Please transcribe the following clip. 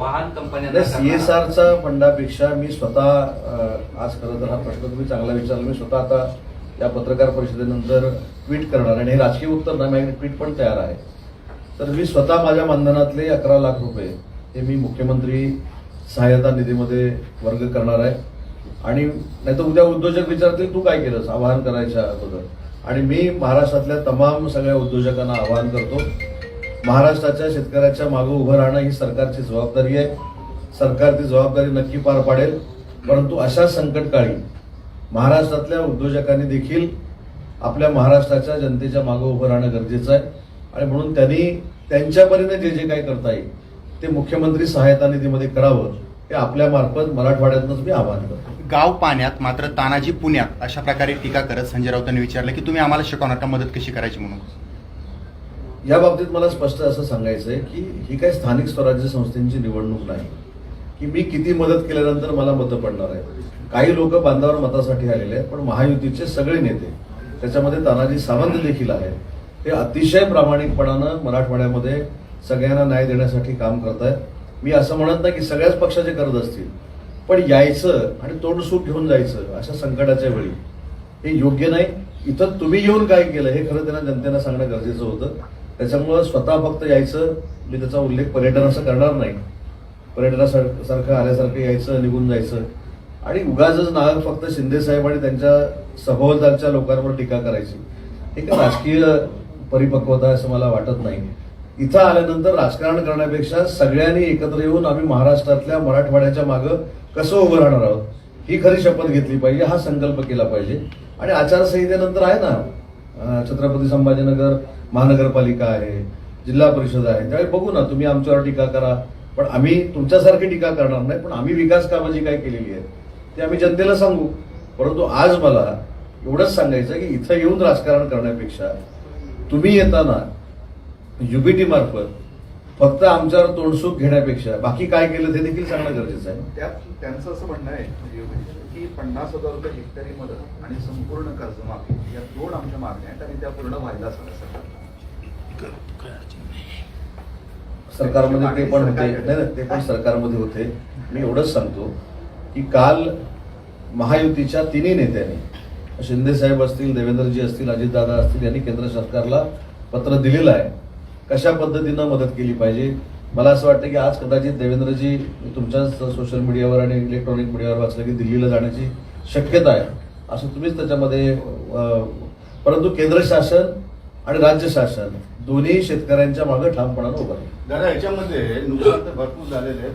वाहन कंपन्यांना CSRचा फंडापेक्षा मी स्वतः आज खरं तर हा प्रश्न तुम्ही चांगला विचारला. मी स्वतः आता या पत्रकार परिषदेनंतर ट्विट करणार आणि हे राजकीय उत्तर नाही, माझ्याकडे ट्विट पण तयार आहे. तर मी स्वतः माझ्या मानधनातले 11 लाख रुपये हे मी मुख्यमंत्री सहाय्यता निधीमध्ये वर्ग करणार आहे. आणि नाही तर उद्या उद्योजक विचारतील तू काय केलंस आवाहन करायच्या अगोदर. आणि मी महाराष्ट्रातल्या तमाम सगळ्या उद्योजकांना आवाहन करतो, महाराष्ट्राच्या शेतकऱ्याच्या मागे उभं राहणं ही सरकारची जबाबदारी आहे. सरकार ती जबाबदारी नक्की पार पाडेल. परंतु अशा संकटकाळी महाराष्ट्रातल्या उद्योजकांनी देखील आपल्या महाराष्ट्राच्या जनतेच्या मागे उभं राहणं गरजेचं आहे. आणि म्हणून त्यांनी त्यांच्या परीने जे जे काही करता येईल ते मुख्यमंत्री सहायता निधीमध्ये करावं, हे आपल्या मार्फत मराठवाड्यातूनच मी आवाहन करतो. गाव पाण्यात मात्र तानाजी पुण्यात अशा प्रकारे टीका करत संजय राऊतांनी विचारलं की तुम्ही आम्हाला शिकवणार का, मदत कशी करायची म्हणून. या बाबतीत मला स्पष्ट असं सांगायचं आहे की ही काही स्थानिक स्वराज्य संस्थेची निवडणूक नाही की मी किती मदत केल्यानंतर मला मतं पडणार आहे. काही लोक बांधावर मतासाठी आलेले आहेत, पण महायुतीचे सगळे नेते, त्याच्यामध्ये तानाजी सावंत देखील आहेत, ते अतिशय प्रामाणिकपणानं मराठवाड्यामध्ये सगळ्यांना न्याय देण्यासाठी काम करत आहेत. मी असं म्हणत नाही की सगळ्याच पक्षाचे करत असतील, पण यायचं आणि तोंडसूट घेऊन जायचं अशा संकटाच्या वेळी हे योग्य नाही. इथं तुम्ही येऊन काय केलं हे खरं त्यांना जनतेला सांगणं गरजेचं होतं. त्याच्यामुळं स्वतः फक्त यायचं, मी त्याचा उल्लेख पर्यटन असं करणार नाही, पर्यटनासारखं आल्यासारखं यायचं निघून जायचं आणि उगाचच नाहक फक्त शिंदे साहेब आणि त्यांच्या सभोवतालच्या लोकांवर टीका करायची, हे काय राजकीय परिपक्वता असं मला वाटत नाही. इथं आल्यानंतर राजकारण करण्यापेक्षा सगळ्यांनी एकत्र येऊन आम्ही महाराष्ट्रातल्या मराठवाड्याच्या मागं कसं उभं राहणार आहोत ही खरी शपथ घेतली पाहिजे, हा संकल्प केला पाहिजे. आणि आचारसंहितेनंतर आहे ना, छत्रपती संभाजीनगर महानगरपालिका आहे, जिल्हा परिषद आहे, त्यावेळी बघू ना, तुम्ही आमच्यावर टीका करा, पण आम्ही तुमच्यासारखी टीका करणार नाही. पण आम्ही विकास कामं जी काय केलेली आहेत ते आम्ही जनतेला सांगू. परंतु आज मला एवढंच सांगायचं की इथं येऊन राजकारण करण्यापेक्षा तुम्ही येताना युबीटी मार्फत फक्त आमच्यावर तोंडसूक घेण्यापेक्षा बाकी काय केलं ते देखील सांगणं गरजेचं आहे. त्यात त्यांचं असं म्हणणं आहे की 50,000 रुपये हेक्टरी मदत आणि संपूर्ण कर्जमाफी या 2 आमच्या मागण्या आहेत आणि त्या पूर्ण व्हायलाच हव्या. सरकारमध्ये ते पण होते, नाही ते पण सरकारमध्ये होते. मी एवढंच सांगतो की काल महायुतीच्या तिन्ही नेत्यांनी, शिंदे साहेब असतील, देवेंद्रजी असतील, अजितदादा असतील, यांनी केंद्र सरकारला पत्र दिलेलं आहे कशा पद्धतीनं मदत केली पाहिजे. मला असं वाटतं की आज कदाचित देवेंद्रजी तुमच्याच सोशल मीडियावर आणि इलेक्ट्रॉनिक मीडियावर वाचलं की दिल्लीला जाण्याची शक्यता आहे असं तुम्हीच त्याच्यामध्ये. परंतु केंद्र शासन आणि राज्य शासन दोन्ही शेतकऱ्यांच्या मागे ठामपणानं उभं आहे. दादा, याच्यामध्ये नुकसान तर भरपूर झालेलं आहे.